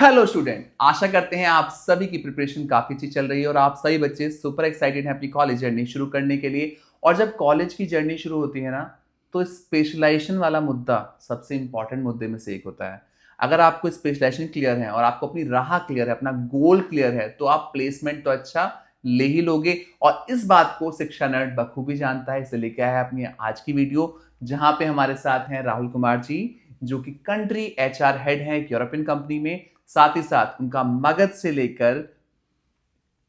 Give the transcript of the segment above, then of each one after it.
Hello student, आशा करते हैं आप सभी की प्रिपरेशन काफी अच्छी चल रही है और आप सभी बच्चे सुपर एक्साइटेड हैं अपनी कॉलेज जर्नी शुरू करने के लिए। और जब कॉलेज की जर्नी शुरू होती है ना, तो स्पेशलाइजेशन वाला मुद्दा सबसे इंपॉर्टेंट मुद्दे में से एक होता है। अगर आपको स्पेशलाइजेशन क्लियर है और आपको अपनी राह क्लियर है, अपना गोल क्लियर है, तो आप प्लेसमेंट तो अच्छा ले ही लोगे। और इस बात को शिक्षा नर्ड बखूबी जानता है, इसलिए लेके आया है अपनी आज की वीडियो, जहां पे हमारे साथ हैं राहुल कुमार जी, जो कि कंट्री एचआर हेड हैं एक यूरोपियन कंपनी में। साथ ही साथ उनका मगध से लेकर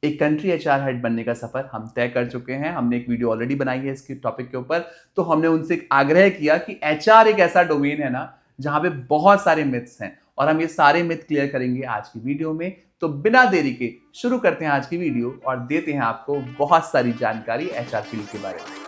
एक कंट्री एचआर हेड बनने का सफर हम तय कर चुके हैं। हमने एक वीडियो ऑलरेडी बनाई है इसके टॉपिक के ऊपर। तो हमने उनसे एक आग्रह किया कि एचआर एक ऐसा डोमेन है ना, जहां पे बहुत सारे मिथ्स हैं और हम ये सारे मिथ क्लियर करेंगे आज की वीडियो में। तो बिना देरी के शुरू करते हैं आज की वीडियो और देते हैं आपको बहुत सारी जानकारी एचआर फील्ड के बारे में।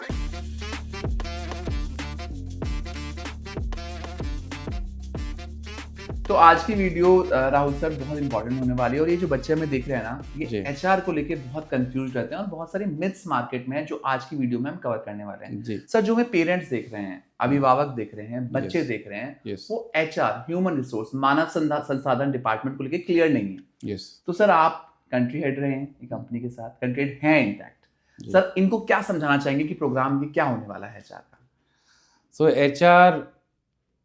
तो आज की वीडियो राहुल सर बहुत इंपॉर्टेंट होने वाली है। और ये जो बच्चे हमें देख रहे हैं ना, ये एचआर को लेके बहुत कंफ्यूज रहते हैं और बहुत सारे मिथ्स मार्केट में हैं जो आज की वीडियो में हम कवर करने वाले हैं। सर, जो हमें पेरेंट्स देख रहे हैं, अभिभावक देख रहे हैं, बच्चे देख रहे हैं, वो एचआर ह्यूमन रिसोर्स मानव संसाधन डिपार्टमेंट को लेके क्लियर नहीं है। तो सर, आप कंट्री हेड रहे हैं एक कंपनी के साथ, कंट्री हेड हैं इनफैक्ट, सर इनको क्या समझाना चाहेंगे कि प्रोग्राम ये क्या होने वाला है एचआर का? सो एचआर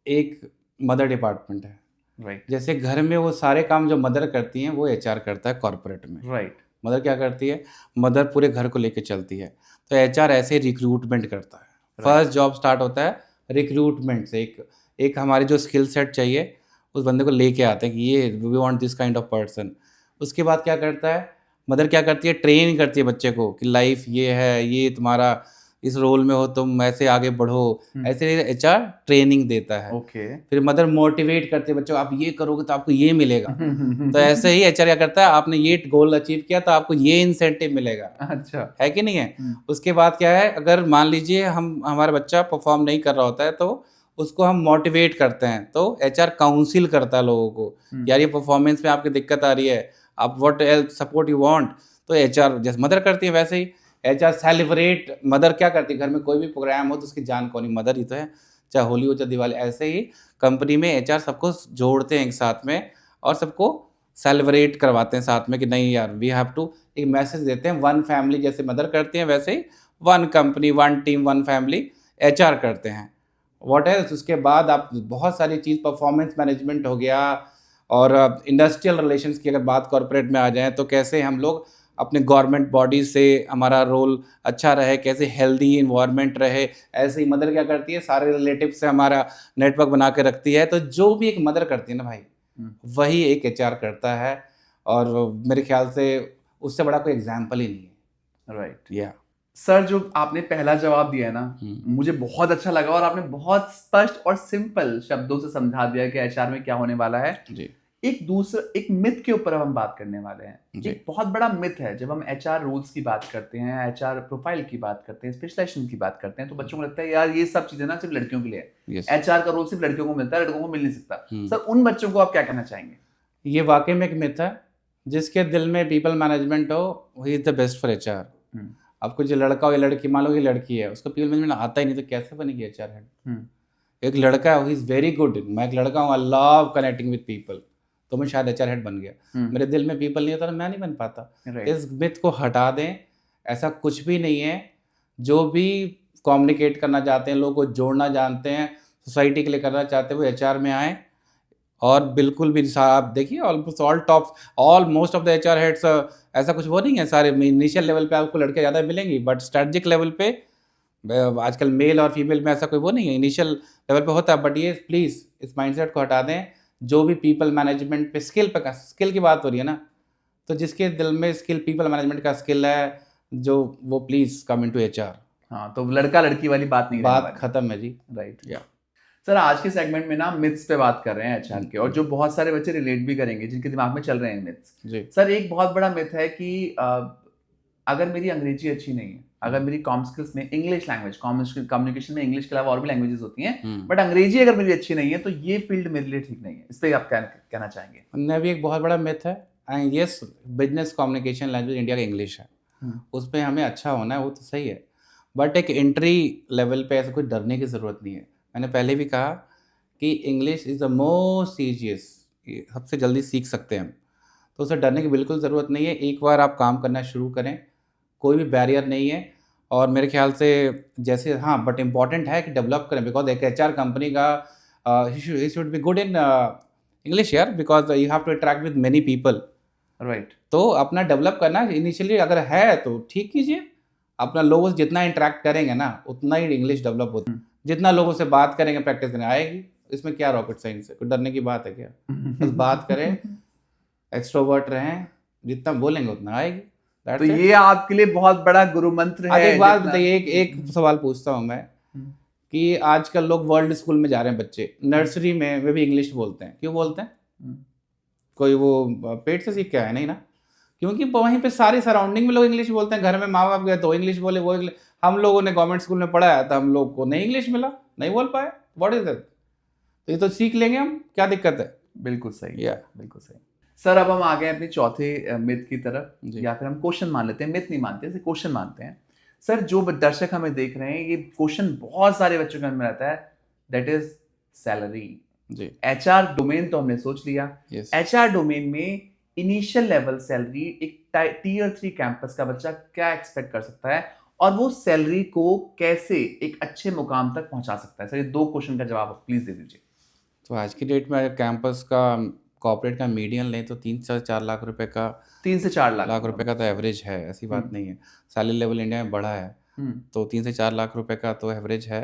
एक मदर डिपार्टमेंट है। राइट। जैसे घर में वो सारे काम जो मदर करती हैं वो एचआर करता है कॉर्पोरेट में। राइट। मदर क्या करती है? मदर पूरे घर को लेके चलती है। तो एचआर ऐसे रिक्रूटमेंट करता है। फर्स्ट जॉब स्टार्ट होता है रिक्रूटमेंट से। एक हमारे जो स्किल सेट चाहिए उस बंदे को लेके आते हैं कि ये we want this kind of person. उसके बाद क्या करता है? मदर क्या करती है? ट्रेन करती है बच्चे को कि लाइफ ये है, ये तुम्हारा इस रोल में हो, तुम ऐसे आगे बढ़ो, ऐसे एचआर ट्रेनिंग देता है। ओके। फिर मदर मोटिवेट करती है बच्चों, आप ये करोगे तो आपको ये मिलेगा। तो ऐसे ही एचआर क्या करता है? आपने ये गोल अचीव किया तो आपको ये इंसेंटिव मिलेगा। अच्छा, है कि नहीं है? उसके बाद क्या है, अगर मान लीजिए हमारा बच्चा परफॉर्म नहीं कर रहा होता है तो उसको हम मोटिवेट करते हैं। तो एचआर काउंसिल करता है लोगों को, यार ये परफॉर्मेंस में आपकी दिक्कत आ रही है, आप what else support you want. तो एचआर जैसे मदर करती है वैसे ही एचआर सेलिब्रेट। मदर क्या करती है? घर में कोई भी प्रोग्राम हो तो उसकी जान कौन, मदर ही तो है, चाहे होली हो चाहे दिवाली। ऐसे ही कंपनी में एचआर सबको जोड़ते हैं एक साथ में और सबको सेलिब्रेट करवाते हैं साथ में कि नहीं यार वी हैव टू, एक मैसेज देते हैं। वन फैमिली जैसे मदर करती हैं वैसे ही one company, one team, one family HR करते हैं। What else? उसके बाद आप बहुत सारी चीज़, परफॉर्मेंस मैनेजमेंट हो गया और इंडस्ट्रियल रिलेशंस की अगर बात कॉर्पोरेट में आ जाए तो कैसे हम लोग अपने गवर्नमेंट बॉडी से हमारा रोल अच्छा रहे, कैसे हेल्दी इन्वायरमेंट रहे। ऐसे ही मदर क्या करती है? सारे रिलेटिव से हमारा नेटवर्क बना के रखती है। तो जो भी एक मदर करती है ना भाई, वही एक एचआर करता है। और मेरे ख्याल से उससे बड़ा कोई एग्जाम्पल ही नहीं है। राइट। या सर, जो आपने पहला जवाब दिया है ना, मुझे बहुत अच्छा लगा और आपने बहुत स्पष्ट और सिंपल शब्दों से समझा दिया कि एचआर में क्या होने वाला है जी। एक मिथ के ऊपर हम बात करने वाले हैं। एक बहुत बड़ा मिथ है, जब हम एचआर रूल्स की बात करते हैं, एचआर प्रोफाइल की बात करते हैं, स्पेशलाइजेशन की बात करते हैं, तो बच्चों को लगता है यार ये सब चीजें ना सिर्फ लड़कियों के लिए है। एचआर का रोल सिर्फ लड़कियों को मिलता है, लड़कों को मिल नहीं सकता। सर, उन बच्चों को आप क्या कहना चाहेंगे? ये वाकई में एक मिथ है। जिसके दिल में पीपल मैनेजमेंट हो, he is the best for HR. आपको जो लड़का हो या लड़की, मान लो ये लड़की है, उसको पीपल मैनेजमेंट आता ही नहीं तो कैसे बनेगी एचआर हेड? एक लड़का है, ही इज वेरी गुड। मैं एक लड़का हूँ, I love connecting with people, तो मैं शायद एचआर हेड बन गया। मेरे दिल में पीपल नहीं होता तो मैं नहीं बन पाता। इस मिथ को हटा दें, ऐसा कुछ भी नहीं है। जो भी कम्युनिकेट करना चाहते हैं, लोगों को जोड़ना जानते हैं, सोसाइटी के लिए करना चाहते हैं, वो एचआर में आए। और बिल्कुल भी आप देखिए almost all top, all most of the HR heads, ऐसा कुछ वो नहीं है। सारे इनिशियल लेवल पे आपको लड़के ज़्यादा मिलेंगी, बट स्ट्रेटजिक लेवल पे आजकल मेल और फीमेल में ऐसा कोई वो नहीं है। इनिशियल लेवल पे होता है, बट ये प्लीज़ इस माइंडसेट को हटा दें। जो भी पीपल मैनेजमेंट पे स्किल की बात हो रही है ना, तो जिसके दिल में स्किल, पीपल मैनेजमेंट का स्किल है, जो वो प्लीज़ कम इनटू एचआर। हाँ, तो लड़का लड़की वाली बात नहीं, बात खत्म है जी। राइट। या सर, आज के सेगमेंट में ना मिथ्स पे बात कर रहे हैं एचआर के, और जो बहुत सारे बच्चे रिलेट भी करेंगे जिनके दिमाग में चल रहे हैं मिथ्स जी। सर, एक बहुत बड़ा मिथ है कि अगर मेरी अंग्रेजी अच्छी नहीं है, अगर मेरी कॉम स्किल्स में, इंग्लिश लैंग्वेज कम्युनिकेशन में इंग्लिश के अलावा और भी लैंग्वेजेस होती हैं, बट अंग्रेजी अगर मेरी अच्छी नहीं है तो ये फील्ड मेरे लिए ठीक नहीं है। इस पर आप क्या कहना चाहेंगे? उनमें भी एक बहुत बड़ा मिथ है। And yes, business communication language India का इंग्लिश है, उसमें हमें अच्छा होना है, वो तो सही है। बट एक एंट्री लेवल पे ऐसा कुछ डरने की ज़रूरत नहीं है। मैंने पहले भी कहा कि English is the most easiest ये सबसे जल्दी सीख सकते हैं हम। तो उससे डरने की बिल्कुल ज़रूरत नहीं है। एक बार आप काम करना शुरू करें, कोई भी बैरियर नहीं है। और मेरे ख्याल से जैसे हाँ, बट इम्पॉर्टेंट है कि डेवलप करें, बिकॉज़ एक एचआर कंपनी का ही should be good in English यार, because you have to interact with many people. Right. तो अपना डेवलप करना इनिशियली अगर है तो ठीक कीजिए। अपना लोगों से जितना इंटरेक्ट करेंगे ना, उतना ही इंग्लिश डेवलप होती है। जितना लोगों से बात करेंगे, प्रैक्टिस करेंगे, आएगी। इसमें क्या रॉकेट साइंस है, कोई डरने की बात है क्या? बस बात करें, एक्सट्रोवर्ट रहें, जितना बोलेंगे उतना आएगी। तो That's it। ये आपके लिए बहुत बड़ा गुरु मंत्र आज है। एक बात जितना- बताइए, एक सवाल पूछता हूँ मैं कि आजकल लोग वर्ल्ड स्कूल में जा रहे हैं बच्चे, नर्सरी में वे भी इंग्लिश बोलते हैं। क्यों बोलते हैं? कोई वो पेट से सीख के आया नहीं ना, क्योंकि वहीं पे सारी सराउंडिंग में लोग इंग्लिश बोलते हैं। घर में माँ बाप गए तो इंग्लिश बोले, वो इंग्लिश। हम लोगों ने गवर्नमेंट स्कूल में पढ़ा है तो हम लोग को नहीं इंग्लिश मिला, नहीं बोल पाए। What is that? तो ये तो सीख लेंगे हम, क्या दिक्कत है? बिल्कुल सही। Yeah। बिल्कुल सही। सर अब हम आ गए अपने चौथे मिथ की तरफ, जी। या फिर हम क्वेश्चन मान लेते हैं, मिथ नहीं मानते, क्वेश्चन मानते हैं। सर जो दर्शक हमें देख रहे हैं, ये क्वेश्चन बहुत सारे बच्चों के मन में रहता है, दैट इज सैलरी। जी। एचआर डोमेन तो हमने सोच लिया। यस। एचआर डोमेन में इनिशियल लेवल सैलरी एक टीयर 3 कैंपस का बच्चा क्या एक्सपेक्ट कर सकता है, और वो सैलरी को कैसे एक अच्छे मुकाम तक पहुंचा सकता है? सर ये 2 क्वेश्चन का जवाब आप प्लीज दे दीजिए। तो आज की डेट में अगर कैंपस का कॉर्पोरेट का मीडियन लें तो 3 से 4 लाख रुपए का, 3 से 4 लाख रुपए का तो एवरेज है, ऐसी बात नहीं है। सैलरी लेवल इंडिया में बढ़ा है, तो 3 से 4 लाख रुपए का तो एवरेज है।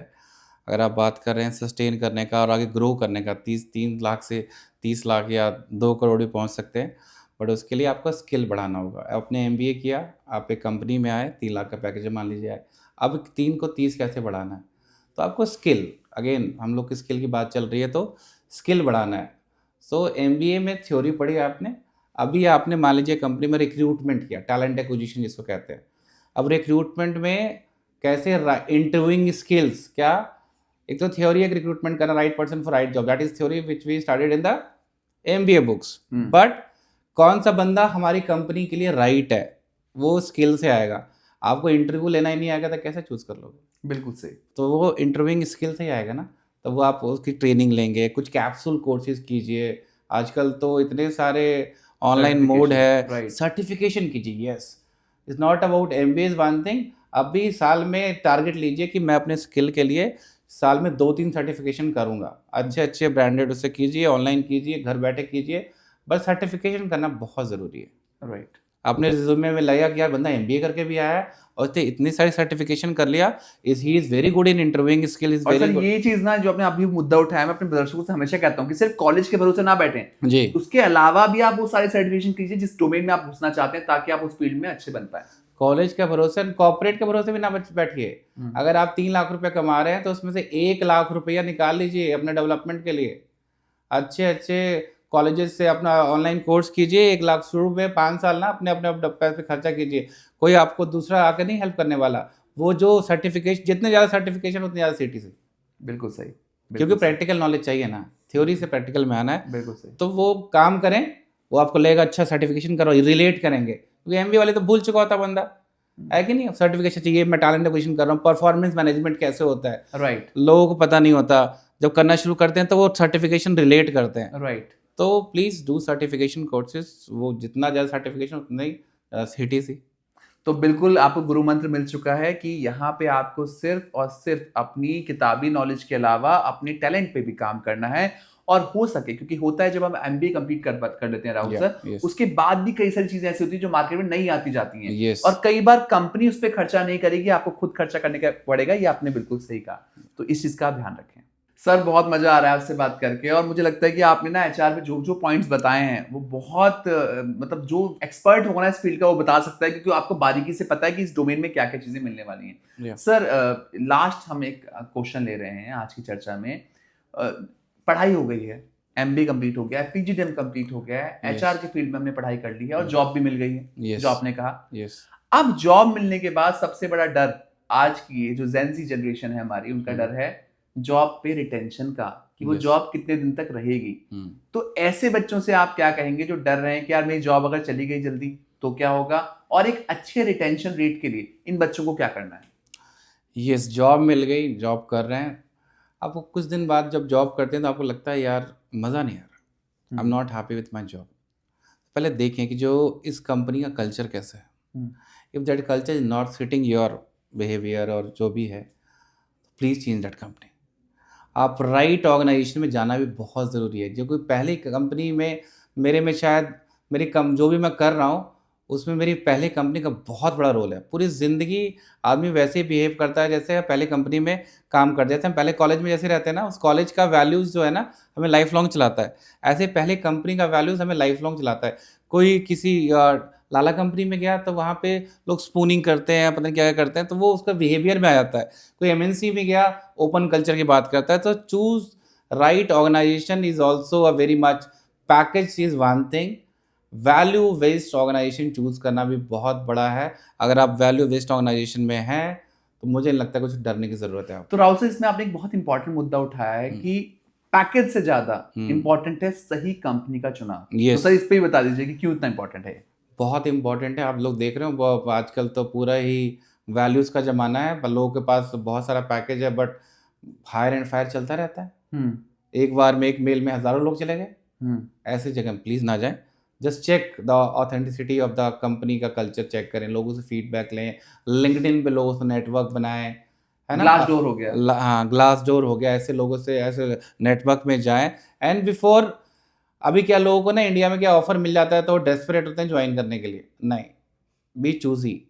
अगर आप बात कर रहे हैं सस्टेन करने का और आगे ग्रो करने का, 3 लाख से 30 लाख या 2 करोड़ भी पहुंच सकते हैं। बट उसके लिए आपको स्किल बढ़ाना होगा। आपने एमबीए किया, आप एक कंपनी में आए, 3 लाख का पैकेज मान लीजिए आए, अब 3 को 30 कैसे बढ़ाना है? तो आपको स्किल, अगेन हम लोग की स्किल की बात चल रही है, तो स्किल बढ़ाना है। सो एमबीए में थ्योरी पढ़ी आपने, अभी आपने मान लीजिए कंपनी में रिक्रूटमेंट किया, टैलेंट एक्विजिशन जिसको कहते हैं। अब रिक्रूटमेंट में कैसे इंटरव्यूइंग स्किल्स, क्या एक तो थ्योरी है रिक्रूटमेंट करना, right person for right job, that is theory which we studied in the MBA books. But कौन सा बंदा हमारी कंपनी के लिए राइट है, वो स्किल से आएगा। आपको इंटरव्यू लेना ही नहीं आएगा तो कैसे चूज कर लोगे? बिल्कुल सही। तो वो इंटरव्यूइंग स्किल से ही आएगा ना। तो वो आप उसकी ट्रेनिंग लेंगे, कुछ कैप्सूल कोर्सेज कीजिए। आजकल तो इतने सारे ऑनलाइन मोड है, right। सर्टिफिकेशन कीजिए। Yes, it's not about MBA is one thing. अभी साल में टारगेट लीजिए कि मैं अपने स्किल के लिए साल में 2-3 सर्टिफिकेशन करूंगा। अच्छे अच्छे ब्रांडेड उससे कीजिए, ऑनलाइन कीजिए, घर बैठे कीजिए, बस सर्टिफिकेशन करना बहुत ज़रूरी है। राइट। आपने रिज्यूमे में लगा कि यार बंदा एमबीए करके भी आया है और उसने इतनी सारी सर्टिफिकेशन कर लिया, he is very good in interviewing skill, is और वेरी सर गुड। ये चीज ना जो आपने अभी मुद्दा उठाया, मैं अपने दर्शकों से हमेशा कहता हूँ कि सिर्फ कॉलेज के भरोसे ना बैठें, जी। उसके अलावा भी आप वो सारी सर्टिफिकेशन कीजिए जिस डोमेन में आप घुसना चाहते हैं, ताकि आप उस फील्ड में अच्छे बन पाए। कॉलेज के भरोसे, कॉर्पोरेट के भरोसे भी ना बैठिए। अगर आप 3 लाख रुपए कमा रहे हैं तो उसमें से 1 लाख रुपया निकाल लीजिए अपने डेवलपमेंट के लिए। अच्छे अच्छे कॉलेजेस से अपना ऑनलाइन कोर्स कीजिए, 1 लाख शुरू में 5 साल ना अपने अपने पैसे खर्चा कीजिए। कोई आपको दूसरा आकर नहीं हेल्प करने वाला। वो जो सर्टिफिकेशन, जितने ज़्यादा सर्टिफिकेशन उतनी ज़्यादा सिटी से। बिल्कुल सही। क्योंकि प्रैक्टिकल नॉलेज चाहिए ना, थ्योरी से प्रैक्टिकल में आना है। बिल्कुल सही। तो वो काम करें, वो आपको लगेगा अच्छा सर्टिफिकेशन करो, रिलेट करेंगे। क्योंकि एमबीए वाले तो भूल चुका होता बंदा, है कि नहीं? सर्टिफिकेशन चाहिए, मैं टैलेंट एक्विजिशन कर रहा हूँ, परफॉर्मेंस मैनेजमेंट कैसे होता है, राइट। लोगों को पता नहीं होता। जब करना शुरू करते हैं तो वो सर्टिफिकेशन रिलेट करते हैं। राइट। तो प्लीज़ डू सर्टिफिकेशन कोर्सेज, वो जितना ज़्यादा सर्टिफिकेशन उतना ही सिटी सी। तो बिल्कुल आपको गुरु मंत्र मिल चुका है कि यहाँ पे आपको सिर्फ और सिर्फ अपनी किताबी नॉलेज के अलावा अपने टैलेंट पे भी काम करना है। और हो सके, क्योंकि होता है जब हम एमबीए कंप्लीट कर लेते हैं राहुल सर, उसके बाद भी कई सारी चीजें ऐसी होती है जो मार्केट में नहीं आती जाती हैं। और कई बार कंपनी उस पर खर्चा नहीं करेगी, आपको खुद खर्चा करने का पड़ेगा। ये आपने बिल्कुल सही कहा, तो इस चीज का ध्यान रखें। सर बहुत मजा आ रहा है आपसे बात करके, और मुझे लगता है कि आपने ना एचआर में जो जो पॉइंट्स बताए हैं वो बहुत मतलब जो एक्सपर्ट होगा ना इस फील्ड का वो बता सकता है, क्योंकि आपको बारीकी से पता है कि इस डोमेन में क्या क्या चीजें मिलने वाली हैं। सर लास्ट हम एक क्वेश्चन ले रहे हैं आज की चर्चा में। पढ़ाई हो गई है, एमबीए कंप्लीट हो गया है, पीजीडीएम कंप्लीट हो गया है, एचआर के फील्ड में हमने पढ़ाई कर ली है और जॉब भी मिल गई है, जो आपने कहा। अब जॉब मिलने के बाद सबसे बड़ा डर आज की जो जेनजी जनरेशन है हमारी, उनका डर है जॉब पे रिटेंशन का, कि वो जॉब कितने दिन तक रहेगी। तो ऐसे बच्चों से आप क्या कहेंगे जो डर रहे हैं कि यार मेरी जॉब अगर चली गई जल्दी तो क्या होगा, और एक अच्छे रिटेंशन रेट के लिए इन बच्चों को क्या करना है? यस, जॉब मिल गई, जॉब कर रहे हैं, आपको कुछ दिन बाद जब जॉब करते हैं तो आपको लगता है यार मज़ा नहीं आ रहा, I am not happy with my job, पहले देखें कि जो इस कंपनी का कल्चर कैसा है। If that culture is not fitting your behaviour और जो भी है, प्लीज़ चेंज दैट कंपनी। आप राइट ऑर्गेनाइजेशन में जाना भी बहुत ज़रूरी है। जो कोई पहली कंपनी में मेरे में शायद मेरी कम जो भी मैं कर रहा हूँ उसमें मेरी पहली कंपनी का बहुत बड़ा रोल है। पूरी ज़िंदगी आदमी वैसे ही बिहेव करता है जैसे पहले कंपनी में काम कर, जैसे हम पहले कॉलेज में जैसे रहते हैं ना, उस कॉलेज का वैल्यूज़ जो है ना हमें लाइफ लॉन्ग चलाता है, ऐसे पहले कंपनी का वैल्यूज़ हमें लाइफ लॉन्ग चलाता है। कोई किसी लाला कंपनी में गया तो वहाँ पे लोग स्पूनिंग करते हैं, पता नहीं क्या क्या करते हैं, तो वो उसका बिहेवियर में आ जाता है। कोई एमएनसी में गया ओपन कल्चर की बात करता है। तो choose right organization is also a very much, package is one thing, value based organization choose करना भी बहुत बड़ा है। अगर आप वैल्यू बेस्ड ऑर्गेनाइजेशन में हैं तो मुझे नहीं लगता कुछ डरने की ज़रूरत है। तो राहुल सर, इसमें आपने एक बहुत इंपॉर्टेंट मुद्दा उठाया है कि पैकेज से ज्यादा इंपॉर्टेंट है सही कंपनी का चुनाव। तो सर इस पे ही बता दीजिए कि क्यों इतना इंपॉर्टेंट है। बहुत इंपॉर्टेंट है। आप लोग देख रहे हो आजकल तो पूरा ही वैल्यूज़ का ज़माना है, लोगों के पास बहुत सारा पैकेज है बट हायर एंड फायर चलता रहता है। एक बार में एक मेल में हज़ारों लोग चले गए। ऐसी जगह प्लीज़ ना जाएं। Just check the authenticity of the company का कल्चर चेक करें, लोगों से फीडबैक लें, लिंक्डइन पे लोगों से नेटवर्क बनाएं, है ना। ग्लास डोर हो गया, हाँ ग्लास डोर हो गया, ऐसे लोगों से ऐसे नेटवर्क में जाएं। एंड बिफोर, अभी क्या लोगों को ना इंडिया में क्या ऑफर मिल जाता है तो डेस्परेट होते हैं ज्वाइन करने के लिए। नहीं, बी चूजी,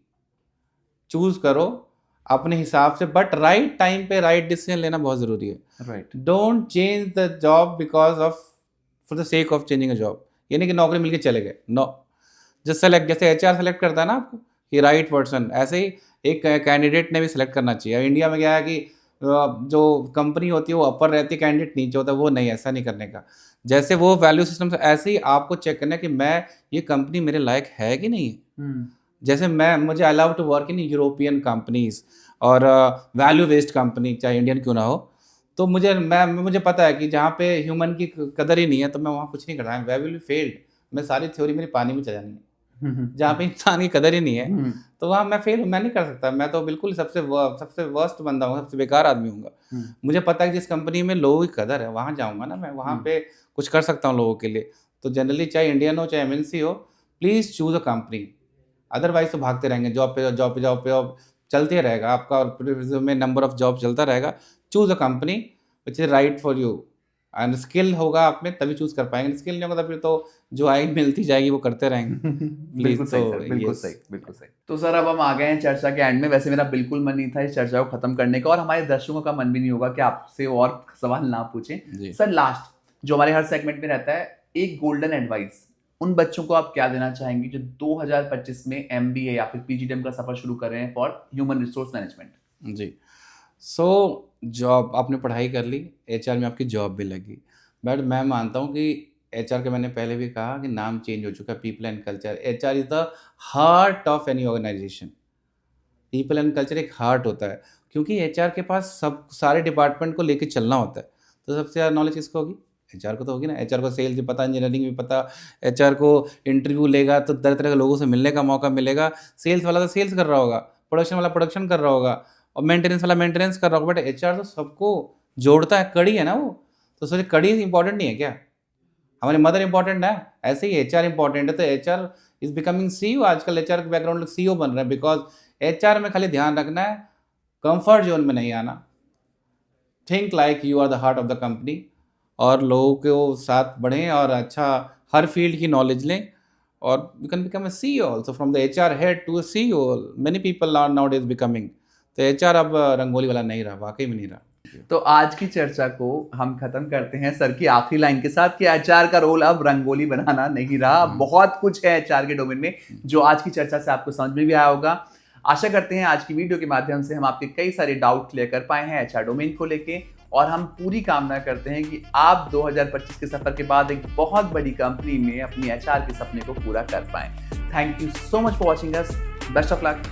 चूज करो अपने हिसाब से, बट राइट टाइम पे राइट डिसीजन लेना बहुत ज़रूरी है। Right. Don't change the job because of for the sake of changing a job. ये नहीं कि नौकरी मिल के चले गए, नो। जस्ट सेलेक्ट, जैसे एचआर सेलेक्ट करता है ना आपको कि राइट पर्सन, ऐसे ही एक कैंडिडेट ने भी सिलेक्ट करना चाहिए। इंडिया में क्या है कि जो कंपनी होती है वो अपर रहती है, कैंडिडेट नीचे होता है, वो नहीं, ऐसा नहीं करने का। जैसे वो वैल्यू सिस्टम से ऐसे ही आपको चेक करना है कि मैं ये कंपनी मेरे लायक है कि नहीं है। जैसे मुझे I love to work in European companies और वैल्यू बेस्ड कंपनी, चाहे इंडियन क्यों ना हो। तो मुझे पता है कि जहाँ पे ह्यूमन की कदर ही नहीं है तो मैं वहाँ कुछ नहीं कर रहा। वैल्यू फेल्ड, मैं सारी थ्योरी मेरी पानी में चल जानी है। जहाँ पे इंसान की कदर ही नहीं है तो वहाँ मैं फेल, मैं नहीं कर सकता। मैं तो बिल्कुल सबसे वर्स्ट बंदा हूँ, सबसे बेकार आदमी हूँ। मुझे पता है कि जिस कंपनी में लोगों की कदर है वहाँ जाऊँगा ना मैं, वहाँ पे कुछ कर सकता हूँ लोगों के लिए। तो जनरली चाहे इंडियन हो चाहे एमएनसी हो, please choose a company. Otherwise तो भागते रहेंगे जॉब पे चलते रहेगा आपका, और में नंबर ऑफ जॉब चलता रहेगा। Choose a company which is right for you, and skill होगा आप में तभी चूज कर पाएंगे। स्किल नहीं होगा तो फिर तो जो आएगी मिलती जाएगी वो करते रहेंगे। बिल्कुल सही सर, बिल्कुल सही, बिल्कुल सही। तो सर अब हम आ गए हैं चर्चा के एंड में। वैसे मेरा बिल्कुल मन नहीं था इस चर्चा को खत्म करने का, और हमारे दर्शकों का मन भी नहीं होगा कि आपसे और सवाल ना पूछें। सर लास्ट जो हमारे हर सेगमेंट में रहता है, एक गोल्डन एडवाइस उन बच्चों को आप क्या देना चाहेंगे जो 2025 में एमबीए या फिर पीजीडीएम का सफर शुरू कर रहे हैं फॉर ह्यूमन रिसोर्स मैनेजमेंट? जी, सो जॉब आपने पढ़ाई कर ली, एचआर में आपकी जॉब भी लगी, बट मैं मानता हूँ कि एचआर के, मैंने पहले भी कहा कि नाम चेंज हो चुका है, people and culture. HR is the heart of any organization. People and culture एक हार्ट होता है, क्योंकि एचआर के पास सब सारे डिपार्टमेंट को लेके चलना होता है। तो सबसे ज़्यादा नॉलेज किसको होगी? एचआर को तो होगी ना। एचआर को सेल्स भी पता, इंजीनियरिंग भी पता। एचआर को इंटरव्यू लेगा तो तरह तरह के लोगों से मिलने का मौका मिलेगा। सेल्स वाला तो सेल्स कर रहा होगा, प्रोडक्शन वाला प्रोडक्शन कर रहा होगा, और मेंटेनेंस वाला मेंटेनेंस कर रहा होगा। बट एचआर तो सबको जोड़ता है, कड़ी है ना वो। तो सोचिए कड़ी इंपॉर्टेंट नहीं है क्या? हमारी मदर इंपॉर्टेंट है, ऐसे ही एचआर इंपॉर्टेंट है। तो एचआर इज बिकमिंग सीईओ। आजकल एचआर के बैकग्राउंड लोग सीईओ बन रहे हैं, बिकॉज एचआर में खाली ध्यान रखना है, कंफर्ट जोन में नहीं आना। Think like you are the heart of the company, और लोगों को साथ बढ़ें और अच्छा हर फील्ड की नॉलेज लें, और you can become a CEO also, from the HR head to a CEO. Many people are nowadays becoming. तो एचआर अब रंगोली वाला नहीं रहा, वाकई में नहीं रहा। तो आज की चर्चा को हम खत्म करते हैं सर की आखिरी लाइन के साथ कि एचआर का रोल अब रंगोली बनाना नहीं रहा। बहुत कुछ है एचआर के डोमेन में जो आज की चर्चा से आपको समझ में भी आया होगा। आशा करते हैं आज की वीडियो के माध्यम से हम आपके कई सारे डाउट क्लियर कर पाए हैं एचआर डोमेन को लेके, और हम पूरी कामना करते हैं कि आप 2025 के सफर के बाद एक बहुत बड़ी कंपनी में अपनी एचआर के सपने को पूरा कर पाएं। Thank you so much for watching us. Best of luck.